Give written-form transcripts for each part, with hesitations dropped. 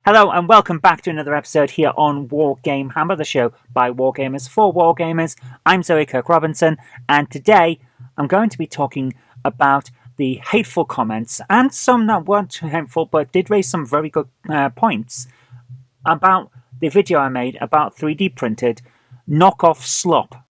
Hello and welcome back to another episode here on Warhammer, the show by Wargamers for Wargamers. I'm Zoe Kirk-Robinson, and today I'm going to be talking about the hateful comments, and some that weren't too hateful but did raise some very good points, about the video I made about 3D printed knockoff slop.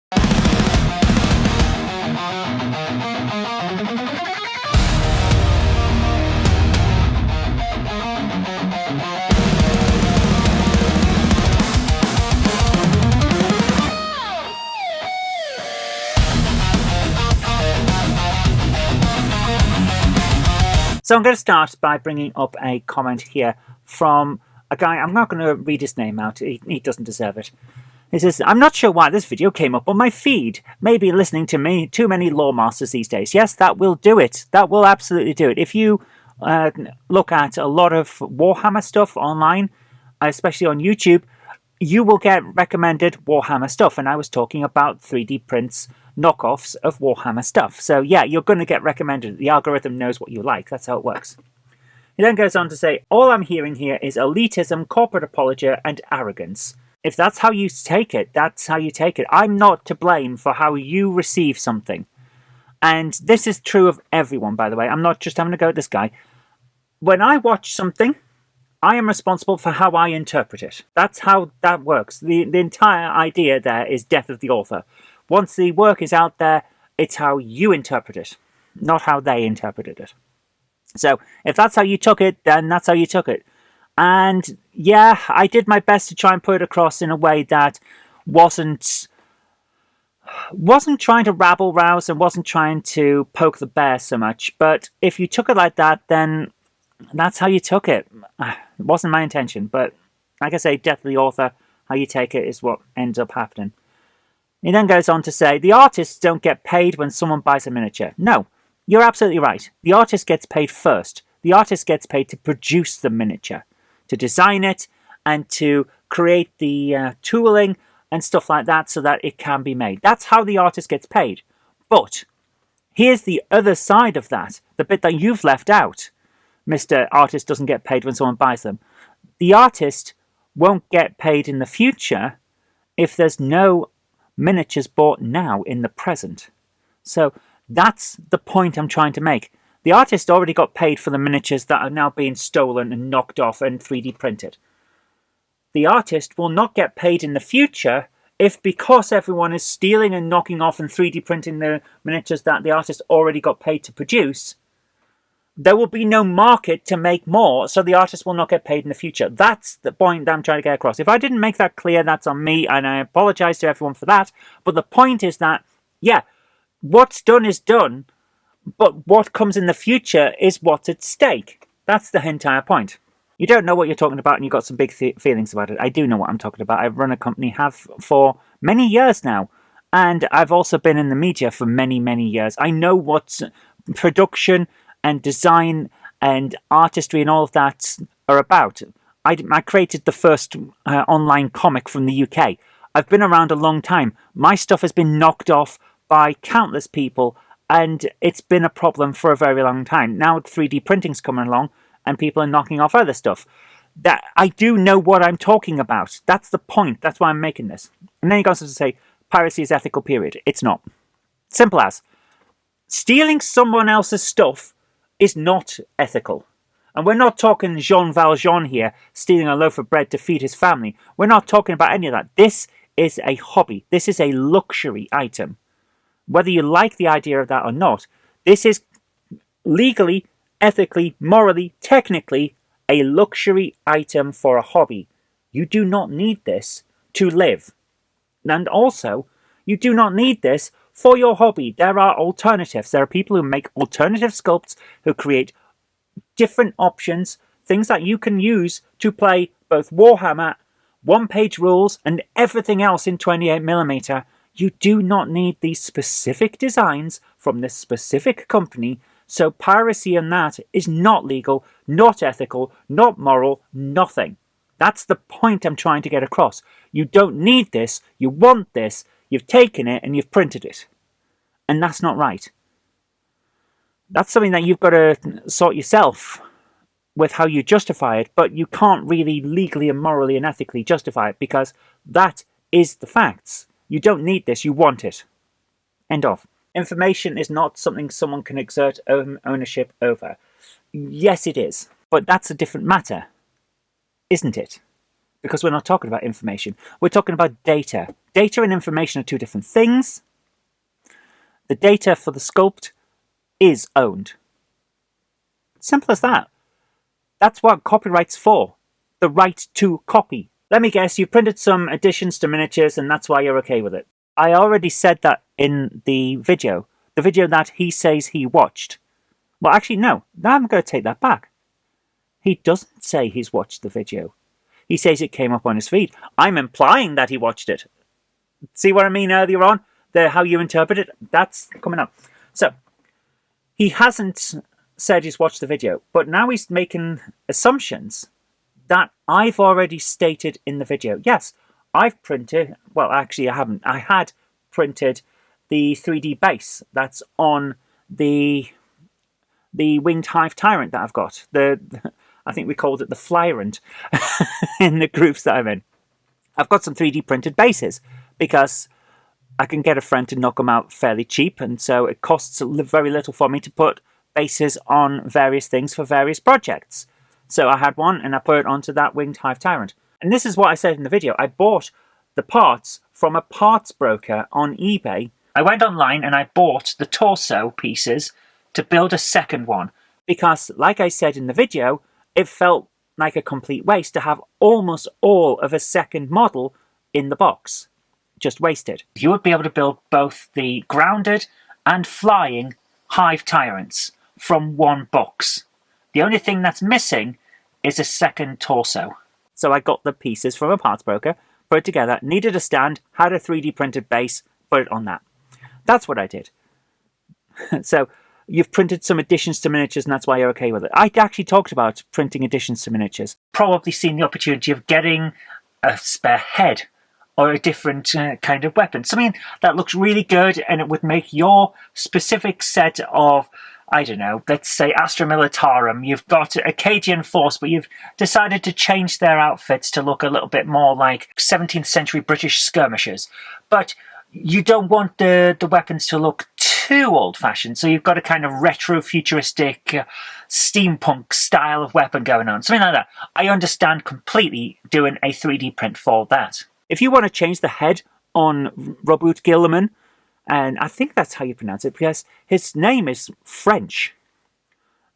So I'm going to start by bringing up a comment here from a guy. I'm not going to read his name out. He doesn't deserve it. He says, I'm not sure why this video came up on my feed. Maybe listening to me too many lore masters these days. Yes, that will do it. That will absolutely do it. If you look at a lot of Warhammer stuff online, especially on YouTube, you will get recommended Warhammer stuff. And I was talking about 3D prints knockoffs of Warhammer stuff. So yeah, you're going to get recommended. The algorithm knows what you like. That's how it works. He then goes on to say, all I'm hearing here is elitism, corporate apology, and arrogance. If that's how you take it, that's how you take it. I'm not to blame for how you receive something. And this is true of everyone, by the way. I'm not just having to go at this guy. When I watch something, I am responsible for how I interpret it. That's how that works. The entire idea there is death of the author. Once the work is out there, it's how you interpret it, not how they interpreted it. So if that's how you took it, then that's how you took it. And yeah, I did my best to try and put it across in a way that wasn't trying to rabble-rouse and wasn't trying to poke the bear so much. But if you took it like that, then that's how you took it. It wasn't my intention, but like I say, death of the author, how you take it is what ends up happening. He then goes on to say, the artists don't get paid when someone buys a miniature. No, you're absolutely right. The artist gets paid first. The artist gets paid to produce the miniature, to design it, and to create the tooling and stuff like that so that it can be made. That's how the artist gets paid. But here's the other side of that, the bit that you've left out. Mr. Artist doesn't get paid when someone buys them. The artist won't get paid in the future if there's no miniatures bought now in the present. So that's the point I'm trying to make. The artist already got paid for the miniatures that are now being stolen and knocked off and 3D printed. The artist will not get paid in the future if, because everyone is stealing and knocking off and 3D printing the miniatures that the artist already got paid to produce, there will be no market to make more, so the artist will not get paid in the future. That's the point that I'm trying to get across. If I didn't make that clear, that's on me, and I apologize to everyone for that. But the point is that, yeah, what's done is done, but what comes in the future is what's at stake. That's the entire point. You don't know what you're talking about, and you've got some big feelings about it. I do know what I'm talking about. I've run a company, have for many years now, and I've also been in the media for many, many years. I know what's production and design and artistry and all of that are about. I created the first online comic from the UK. I've been around a long time. My stuff has been knocked off by countless people, and it's been a problem for a very long time. Now 3D printing's coming along, and people are knocking off other stuff. That I do know what I'm talking about. That's the point. That's why I'm making this. And then he goes on to say, piracy is ethical, period. It's not. Simple as. Stealing someone else's stuff is not ethical. And we're not talking Jean Valjean here, stealing a loaf of bread to feed his family. We're not talking about any of that. This is a hobby. This is a luxury item. Whether you like the idea of that or not, this is legally, ethically, morally, technically a luxury item for a hobby. You do not need this to live. And also, you do not need this for your hobby. There are alternatives. There are people who make alternative sculpts, who create different options, things that you can use to play both Warhammer, one-page rules, and everything else in 28mm. You do not need these specific designs from this specific company, so piracy and that is not legal, not ethical, not moral, nothing. That's the point I'm trying to get across. You don't need this, you want this, you've taken it and you've printed it. And that's not right. That's something that you've got to sort yourself. with how you justify it, but you can't really legally and morally and ethically justify it because that is the facts. You don't need this, you want it. End of. Information is not something someone can exert ownership over. Yes, it is, but that's a different matter, isn't it? Because we're not talking about information. We're talking about data. Data and information are two different things. The data for the sculpt is owned. Simple as that. That's what copyright's for. The right to copy. Let me guess, you've printed some additions to miniatures and that's why you're okay with it. I already said that in the video that he says he watched. Well, actually, no. Now I'm going to take that back. He doesn't say he's watched the video. He says it came up on his feed. I'm implying that he watched it. See what I mean earlier on? How you interpret it? That's coming up. So, he hasn't said he's watched the video, but now he's making assumptions that I've already stated in the video. Yes, I've printed, well, actually I haven't. I had printed the 3D base that's on the Winged Hive Tyrant that I've got. I think we called it the Flyrant in the groups that I'm in. I've got some 3D printed bases because I can get a friend to knock them out fairly cheap, and so it costs very little for me to put bases on various things for various projects. So I had one and I put it onto that Winged Hive Tyrant. And this is what I said in the video. I bought the parts from a parts broker on eBay. I went online and I bought the torso pieces to build a second one. Because, like I said in the video, it felt like a complete waste to have almost all of a second model in the box. Just wasted. You would be able to build both the grounded and flying Hive Tyrants from one box. The only thing that's missing is a second torso. So I got the pieces from a parts broker, put it together, needed a stand, had a 3D printed base, put it on that. That's what I did. So you've printed some additions to miniatures and that's why you're okay with it. I actually talked about printing additions to miniatures. Probably seen the opportunity of getting a spare head or a different kind of weapon. Something that looks really good and it would make your specific set of, I don't know, let's say Astra Militarum. You've got a Acadian force, but you've decided to change their outfits to look a little bit more like 17th century British skirmishers. But you don't want the weapons to look too old-fashioned, so you've got a kind of retro-futuristic steampunk style of weapon going on. Something like that. I understand completely doing a 3D print for that. If you want to change the head on Robert Gilliman, and I think that's how you pronounce it, because his name is French.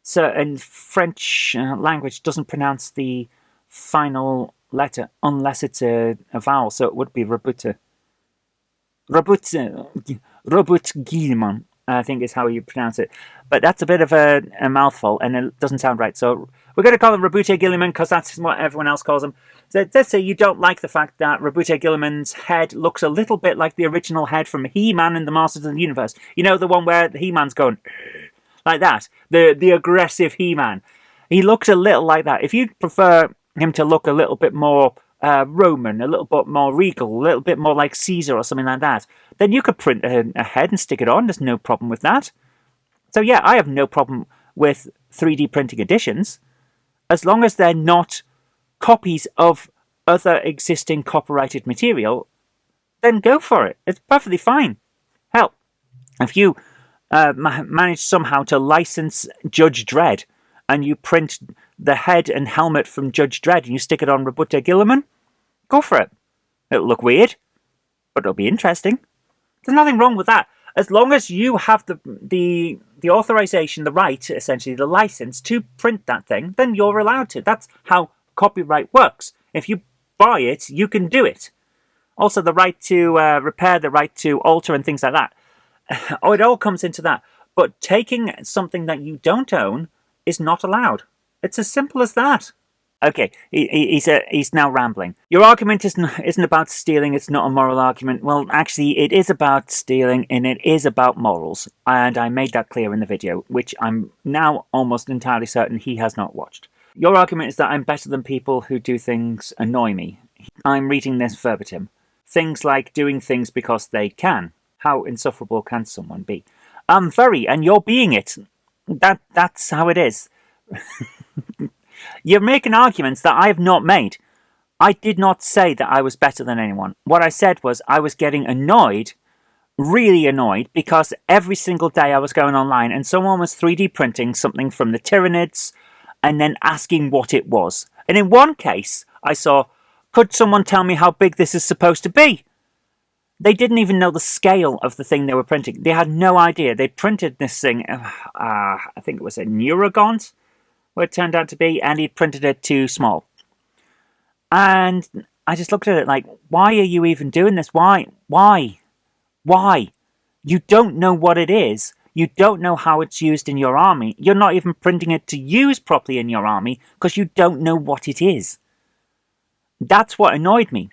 So, and French language doesn't pronounce the final letter unless it's a vowel, so it would be Robert Gilliman, I think is how you pronounce it. But that's a bit of a mouthful, and it doesn't sound right. So we're going to call him Robert Gilliman because that's what everyone else calls him. So let's say you don't like the fact that Robert Gilliman's head looks a little bit like the original head from He-Man in the Masters of the Universe. You know, the one where He-Man's going like that. The aggressive He-Man. He looks a little like that. If you prefer him to look a little bit more Roman, a little bit more regal, a little bit more like Caesar or something like that, then you could print a head and stick it on. There's no problem with that. So yeah, I have no problem with 3D printing editions, as long as they're not copies of other existing copyrighted material, then go for it. It's perfectly fine. Hell, if you manage somehow to license Judge Dredd and you print the head and helmet from Judge Dredd and you stick it on Roberto Gilliman, go for it. It'll look weird, but it'll be interesting. There's nothing wrong with that. As long as you have the authorization, the right, essentially, the license to print that thing, then you're allowed to. That's how copyright works. If you buy it, you can do it. Also, the right to repair, the right to alter and things like that. Oh, it all comes into that. But taking something that you don't own is not allowed. It's as simple as that. Okay, he's now rambling. Your argument isn't about stealing, it's not a moral argument. Well, actually, it is about stealing, and it is about morals. And I made that clear in the video, which I'm now almost entirely certain he has not watched. Your argument is that I'm better than people who do things annoy me. I'm reading this verbatim. Things like doing things because they can. How insufferable can someone be? Very, and you're being it. That's how it is. You're making arguments that I have not made. I did not say that I was better than anyone. What I said was I was getting annoyed, really annoyed, because every single day I was going online and someone was 3D printing something from the Tyranids and then asking what it was. And in one case, I saw, could someone tell me how big this is supposed to be? They didn't even know the scale of the thing they were printing. They had no idea. They printed this thing, I think it was a Neurogaunt, what it turned out to be, and he printed it too small. And I just looked at it like, why are you even doing this? Why? You don't know what it is. You don't know how it's used in your army. You're not even printing it to use properly in your army because you don't know what it is. That's what annoyed me.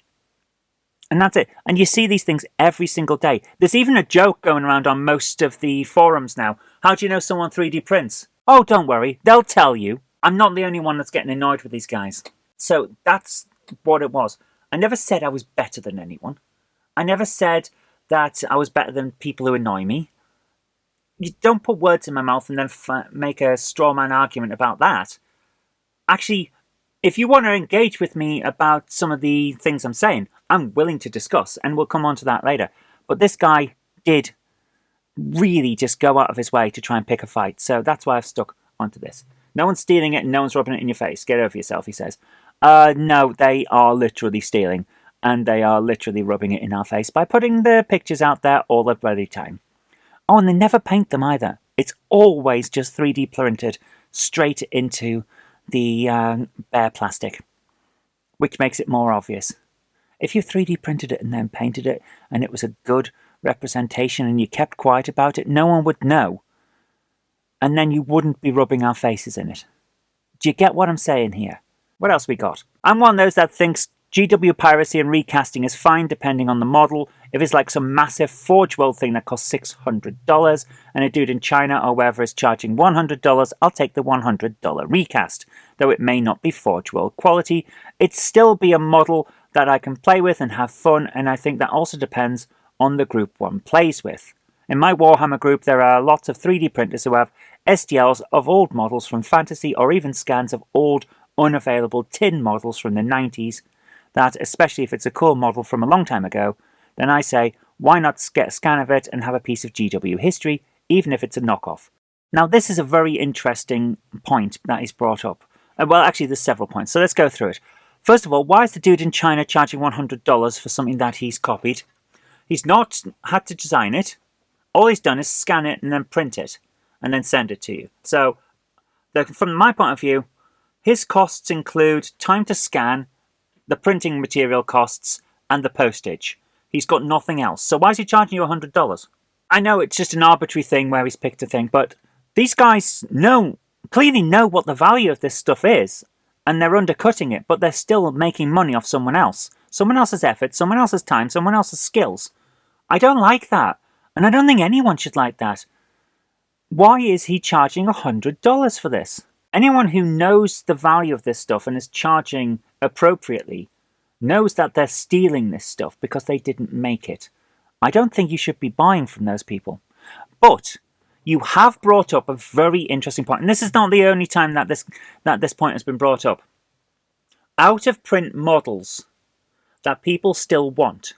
And that's it. And you see these things every single day. There's even a joke going around on most of the forums now. How do you know someone 3D prints? Oh, don't worry. They'll tell you. I'm not the only one that's getting annoyed with these guys. So that's what it was. I never said I was better than anyone. I never said that I was better than people who annoy me. You don't put words in my mouth and then make a straw man argument about that. Actually, if you want to engage with me about some of the things I'm saying, I'm willing to discuss, and we'll come on to that later. But this guy did really just go out of his way to try and pick a fight, so that's why I've stuck onto this. No one's stealing it and no one's rubbing it in your face. Get over yourself, he says. No, they are literally stealing, and they are literally rubbing it in our face by putting the pictures out there all the bloody time. Oh, and they never paint them either. It's always just 3D printed straight into the bare plastic, which makes it more obvious. If you 3D printed it and then painted it, and it was a good representation and you kept quiet about it, no one would know. And then you wouldn't be rubbing our faces in it. Do you get what I'm saying here? What else we got? I'm one of those that thinks GW piracy and recasting is fine depending on the model. If it's like some massive Forge World thing that costs $600 and a dude in China or wherever is charging $100, I'll take the $100 recast. Though it may not be Forge World quality, it'd still be a model that I can play with and have fun, and I think that also depends on the group one plays with. In my Warhammer group, there are lots of 3D printers who have STLs of old models from Fantasy or even scans of old, unavailable tin models from the 90s. That, especially if it's a cool model from a long time ago, then I say, why not get a scan of it and have a piece of GW history, even if it's a knockoff? Now, this is a very interesting point that is brought up. Well, actually, there's several points, so let's go through it. First of all, why is the dude in China charging $100 for something that he's copied? He's not had to design it. All he's done is scan it and then print it, and then send it to you. So, from my point of view, his costs include time to scan, the printing material costs, and the postage. He's got nothing else. So why is he charging you $100? I know it's just an arbitrary thing where he's picked a thing, but these guys clearly know what the value of this stuff is, and they're undercutting it, but they're still making money off someone else. Someone else's effort, someone else's time, someone else's skills. I don't like that, and I don't think anyone should like that. Why is he charging $100 for this? Anyone who knows the value of this stuff and is charging appropriately knows that they're stealing this stuff because they didn't make it. I don't think you should be buying from those people. But you have brought up a very interesting point, and this is not the only time that this point has been brought up. Out-of-print models that people still want.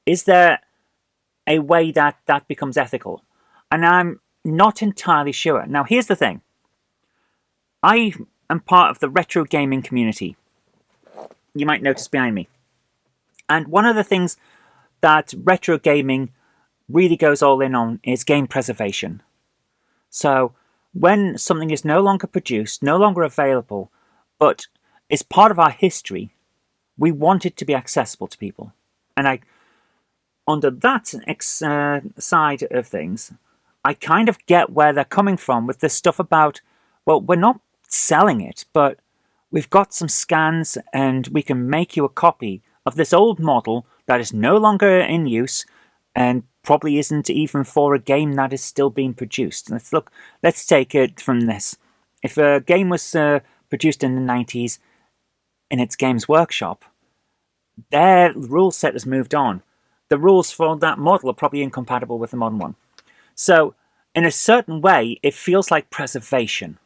Is there a way that becomes ethical? And I'm not entirely sure. Now, here's the thing. I am part of the retro gaming community. You might notice behind me. And one of the things that retro gaming really goes all in on is game preservation. So when something is no longer produced, no longer available, but is part of our history, we want it to be accessible to people. And under that side of things, I kind of get where they're coming from with this stuff about, well, we're not selling it, but we've got some scans and we can make you a copy of this old model that is no longer in use and probably isn't even for a game that is still being produced. Let's take it from this. If a game was produced in the 90s in its Games Workshop, their rule set has moved on. The rules for that model are probably incompatible with the modern one. So, in a certain way, it feels like preservation.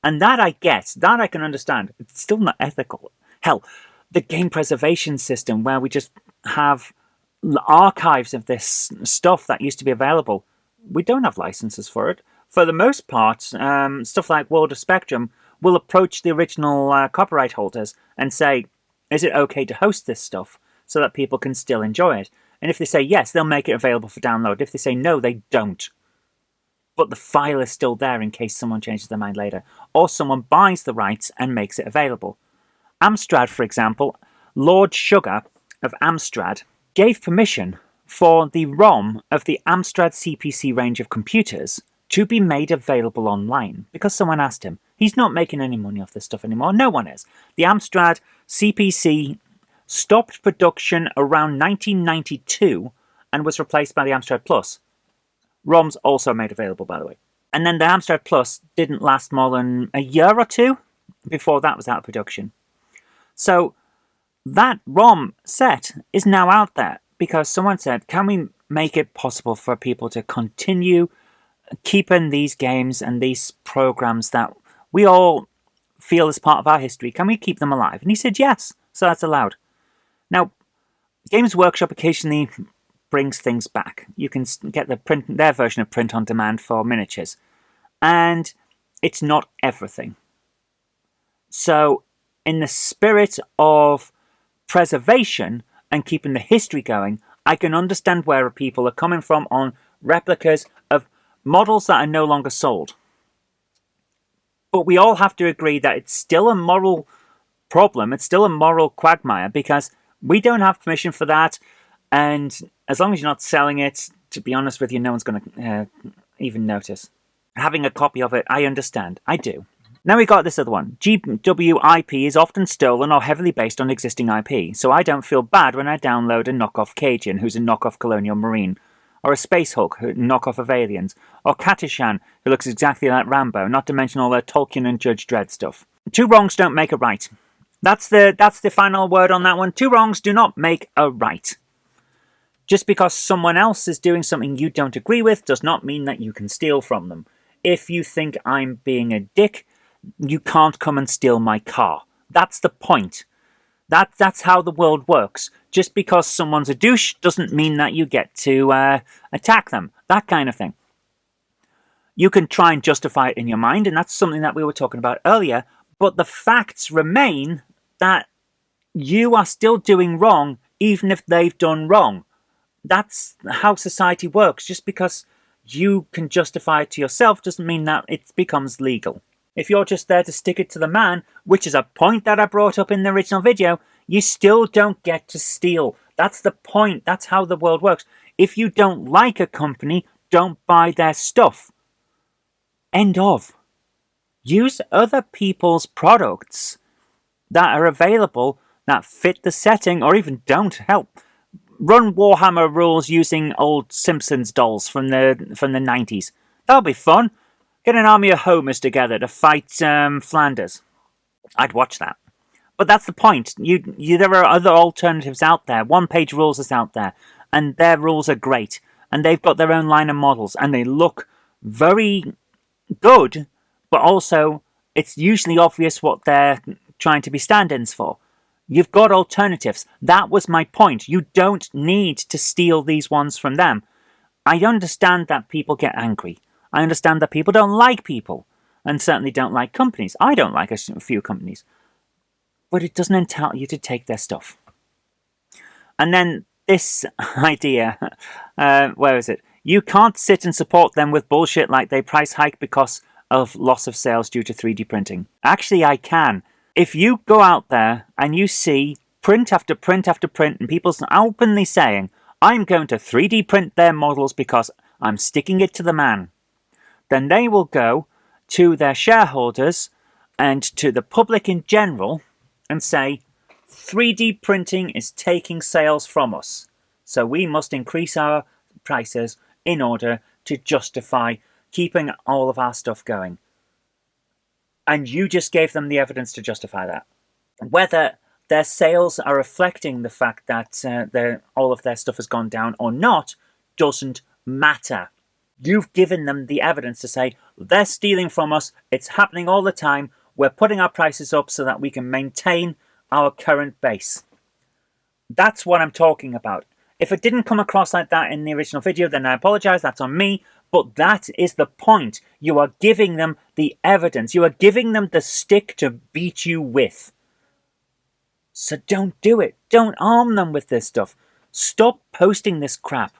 And that I get, that I can understand. It's still not ethical. Hell, the game preservation system where we just have archives of this stuff that used to be available, we don't have licenses for it. For the most part, stuff like World of Spectrum will approach the original copyright holders and say, is it okay to host this stuff so that people can still enjoy it? And if they say yes, they'll make it available for download. If they say no, they don't. But the file is still there in case someone changes their mind later, or someone buys the rights and makes it available. Amstrad, for example, Lord Sugar of Amstrad gave permission for the ROM of the Amstrad CPC range of computers to be made available online because someone asked him. He's not making any money off this stuff anymore. No one is. The Amstrad CPC stopped production around 1992 and was replaced by the Amstrad Plus. ROMs also made available, by the way. And then the Amstrad Plus didn't last more than a year or two before that was out of production. So that ROM set is now out there because someone said, can we make it possible for people to continue keeping these games and these programs that we all feel is part of our history? Can we keep them alive? And he said yes, so that's allowed. Now, Games Workshop occasionally brings things back. You can get their version of print on demand for miniatures. And it's not everything. So, in the spirit of preservation and keeping the history going, I can understand where people are coming from on replicas of models that are no longer sold. But we all have to agree that it's still a moral problem, it's still a moral quagmire, because we don't have permission for that, and as long as you're not selling it, to be honest with you, no one's going to even notice. Having a copy of it, I understand. I do. Now we got this other one. GWIP is often stolen or heavily based on existing IP, so I don't feel bad when I download a knockoff Cajun who's a knockoff Colonial Marine, or a Space Hulk, who knockoff of Aliens, or Katishan, who looks exactly like Rambo, not to mention all their Tolkien and Judge Dredd stuff. Two wrongs don't make a right. That's the final word on that one. Two wrongs do not make a right. Just because someone else is doing something you don't agree with does not mean that you can steal from them. If you think I'm being a dick, you can't come and steal my car. That's the point. That's how the world works. Just because someone's a douche doesn't mean that you get to attack them. That kind of thing. You can try and justify it in your mind, and that's something that we were talking about earlier, but the facts remain that you are still doing wrong even if they've done wrong. That's how society works. Just because you can justify it to yourself doesn't mean that it becomes legal. If you're just there to stick it to the man, which is a point that I brought up in the original video, you still don't get to steal. That's the point. That's how the world works. If you don't like a company, don't buy their stuff. End of. Use other people's products that are available, that fit the setting, or even don't help. Run Warhammer rules using old Simpsons dolls from the 90s. That'll be fun. Get an army of homers together to fight Flanders. I'd watch that. But that's the point. There are other alternatives out there. One-page rules is out there, and their rules are great. And they've got their own line of models, and they look very good, but also it's usually obvious what they're trying to be stand-ins for. You've got alternatives. That was my point. You don't need to steal these ones from them. I understand that people get angry. I understand that people don't like people, and certainly don't like companies. I don't like a few companies. But it doesn't entitle you to take their stuff. And then this idea, where is it? You can't sit and support them with bullshit like they price hike because of loss of sales due to 3D printing. Actually, I can. If you go out there and you see print after print after print and people openly saying, I'm going to 3D print their models because I'm sticking it to the man, then they will go to their shareholders and to the public in general and say, 3D printing is taking sales from us, so we must increase our prices in order to justify keeping all of our stuff going. And you just gave them the evidence to justify that. Whether their sales are reflecting the fact that all of their stuff has gone down or not doesn't matter. You've given them the evidence to say, they're stealing from us, it's happening all the time, we're putting our prices up so that we can maintain our current base. That's what I'm talking about. If it didn't come across like that in the original video, then I apologise, that's on me. But that is the point. You are giving them the evidence. You are giving them the stick to beat you with. So don't do it. Don't arm them with this stuff. Stop posting this crap.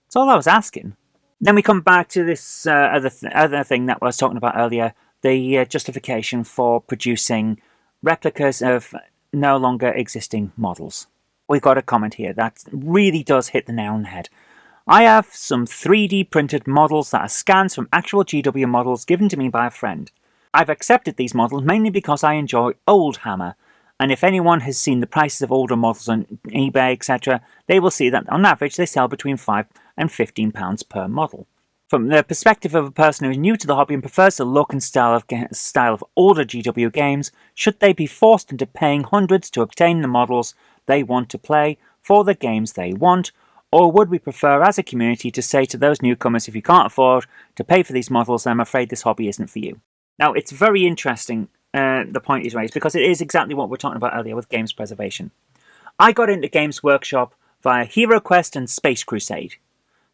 That's all I was asking. Then we come back to this other thing that I was talking about earlier. The justification for producing replicas of no longer existing models. We've got a comment here that really does hit the nail on the head. I have some 3D printed models that are scans from actual GW models given to me by a friend. I've accepted these models mainly because I enjoy old Hammer, and if anyone has seen the prices of older models on eBay, etc., they will see that on average they sell between £5 and £15 per model. From the perspective of a person who is new to the hobby and prefers the look and style of older GW games, should they be forced into paying hundreds to obtain the models they want to play for the games they want, or would we prefer as a community to say to those newcomers, if you can't afford to pay for these models, I'm afraid this hobby isn't for you. Now, it's very interesting, the point he's raised, because it is exactly what we were talking about earlier with games preservation. I got into Games Workshop via Hero Quest and Space Crusade.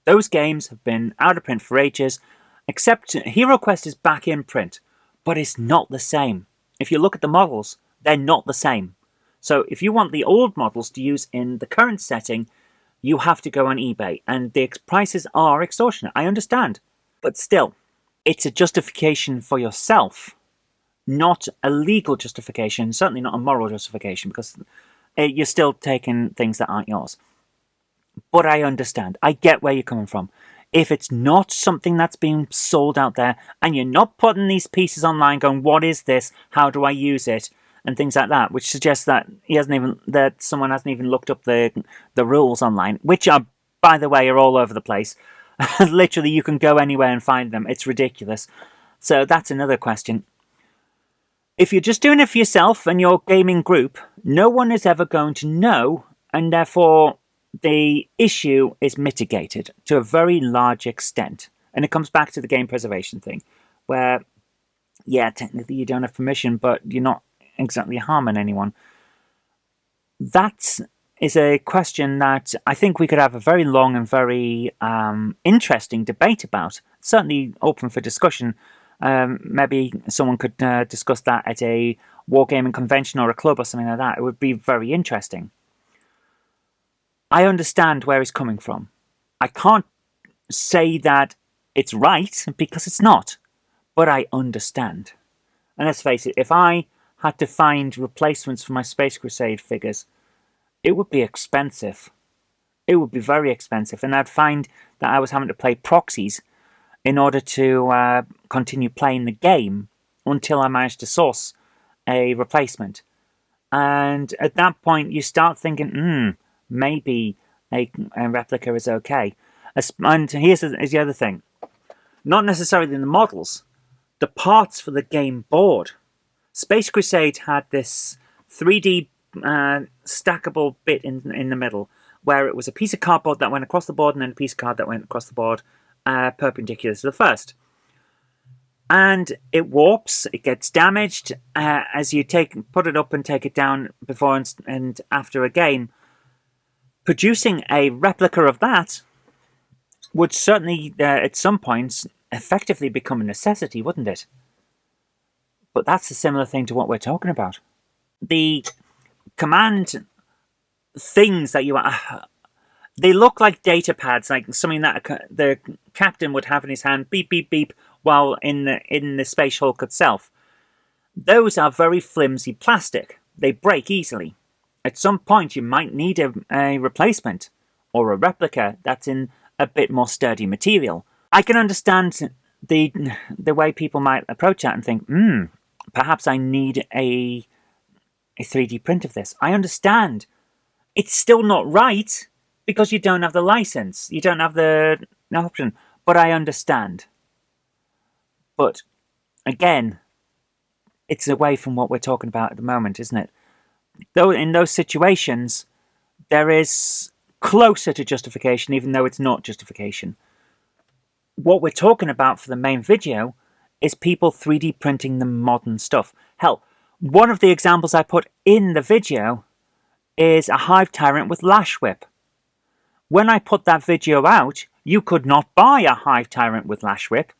Those games have been out of print for ages, except Hero Quest is back in print, but it's not the same. If you look at the models, they're not the same. So if you want the old models to use in the current setting, you have to go on eBay, and the prices are extortionate. I understand. But still, it's a justification for yourself, not a legal justification, certainly not a moral justification, because you're still taking things that aren't yours. But I understand. I get where you're coming from. If it's not something that's being sold out there, and you're not putting these pieces online going, what is this? How do I use it? And things like that, which suggests that someone hasn't even looked up the rules online, which are, by the way, are all over the place. Literally, you can go anywhere and find them. It's ridiculous. So that's another question. If you're just doing it for yourself and your gaming group, no one is ever going to know, and therefore the issue is mitigated to a very large extent. And it comes back to the game preservation thing, where, yeah, technically you don't have permission, but you're not exactly harming anyone. That is a question that I think we could have a very long and very interesting debate about. Certainly open for discussion. Maybe someone could discuss that at a wargaming convention or a club or something like that. It would be very interesting. I understand where he's coming from. I can't say that it's right, because it's not. But I understand. And let's face it, if I had to find replacements for my Space Crusade figures, it would be expensive. It would be very expensive, and I'd find that I was having to play proxies in order to continue playing the game until I managed to source a replacement. And at that point, you start thinking, maybe a replica is okay. And here's the other thing. Not necessarily in the models, the parts for the game board. Space Crusade had this 3D stackable bit in the middle, where it was a piece of cardboard that went across the board and then a piece of card that went across the board perpendicular to the first. And it warps, it gets damaged as you put it up and take it down before and after a game. Producing a replica of that would certainly, at some points, effectively become a necessity, wouldn't it? But that's a similar thing to what we're talking about. The command things that they look like data pads, like something that the captain would have in his hand, beep, beep, beep, while in the space hulk itself. Those are very flimsy plastic. They break easily. At some point, you might need a replacement or a replica that's in a bit more sturdy material. I can understand the way people might approach that and think, perhaps I need a 3D print of this. I understand. It's still not right because you don't have the license. You don't have the option. But I understand. But again, it's away from what we're talking about at the moment, isn't it? Though in those situations, there is closer to justification, even though it's not justification. what we're talking about for the main video is people 3D printing the modern stuff. Hell, one of the examples I put in the video is a Hive Tyrant with Lash Whip. When I put that video out, you could not buy a Hive Tyrant with Lash Whip,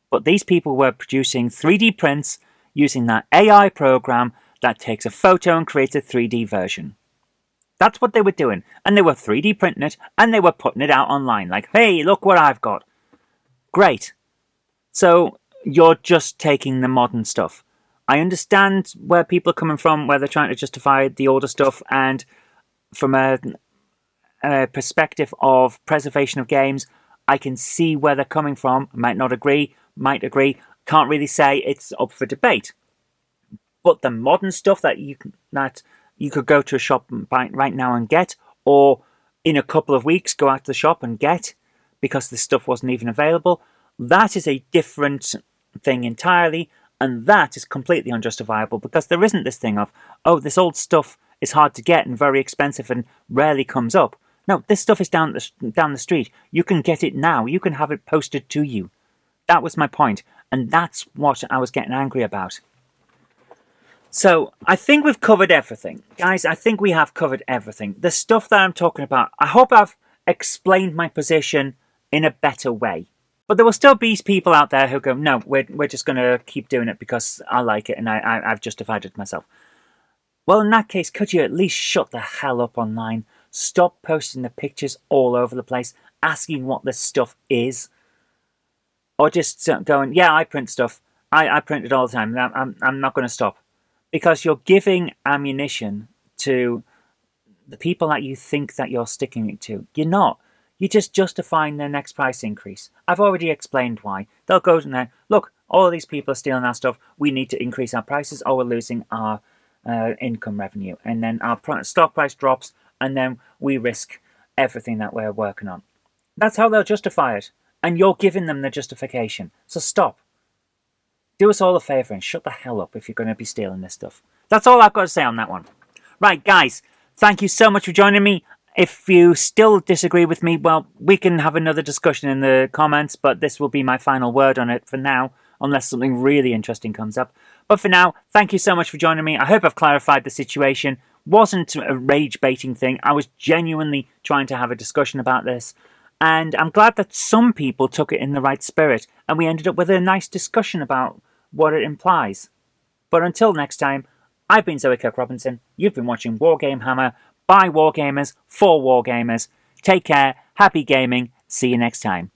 but these people were producing 3D prints using that AI program that takes a photo and creates a 3D version. That's what they were doing, and they were 3D printing it, and they were putting it out online, like, hey, look what I've got. Great. So you're just taking the modern stuff. I understand where people are coming from, where they're trying to justify the older stuff, and from a perspective of preservation of games, I can see where they're coming from. I might not agree, might agree, can't really say, it's up for debate. But the modern stuff that you could go to a shop and buy right now and get, or in a couple of weeks go out to the shop and get, because this stuff wasn't even available, that is a different thing entirely, and that is completely unjustifiable, because there isn't this thing of, oh, this old stuff is hard to get and very expensive and rarely comes up. No, this stuff is down the street. You can get it now. You can have it posted to you. That was my point, and that's what I was getting angry about. So, I think we've covered everything. Guys, I think we have covered everything. The stuff that I'm talking about, I hope I've explained my position in a better way. But there will still be people out there who go, no, we're just going to keep doing it because I like it and I've justified it myself. Well, in that case, could you at least shut the hell up online? Stop posting the pictures all over the place, asking what this stuff is. Or just going, yeah, I print stuff. I print it all the time. I'm not going to stop. Because you're giving ammunition to the people that you think that you're sticking it to. You're not. You're just justifying their next price increase. I've already explained why. They'll go in there, look, all of these people are stealing our stuff. We need to increase our prices or we're losing our income revenue. And then our stock price drops and then we risk everything that we're working on. That's how they'll justify it. And you're giving them the justification. So stop. Do us all a favour and shut the hell up if you're going to be stealing this stuff. That's all I've got to say on that one. Right, guys, thank you so much for joining me. If you still disagree with me, well, we can have another discussion in the comments, but this will be my final word on it for now, unless something really interesting comes up. But for now, thank you so much for joining me. I hope I've clarified the situation. Wasn't a rage-baiting thing. I was genuinely trying to have a discussion about this. And I'm glad that some people took it in the right spirit, and we ended up with a nice discussion about what it implies. But until next time, I've been Zoe Kirk Robinson. You've been watching Wargame Hammer by Wargamers for Wargamers. Take care, happy gaming, see you next time.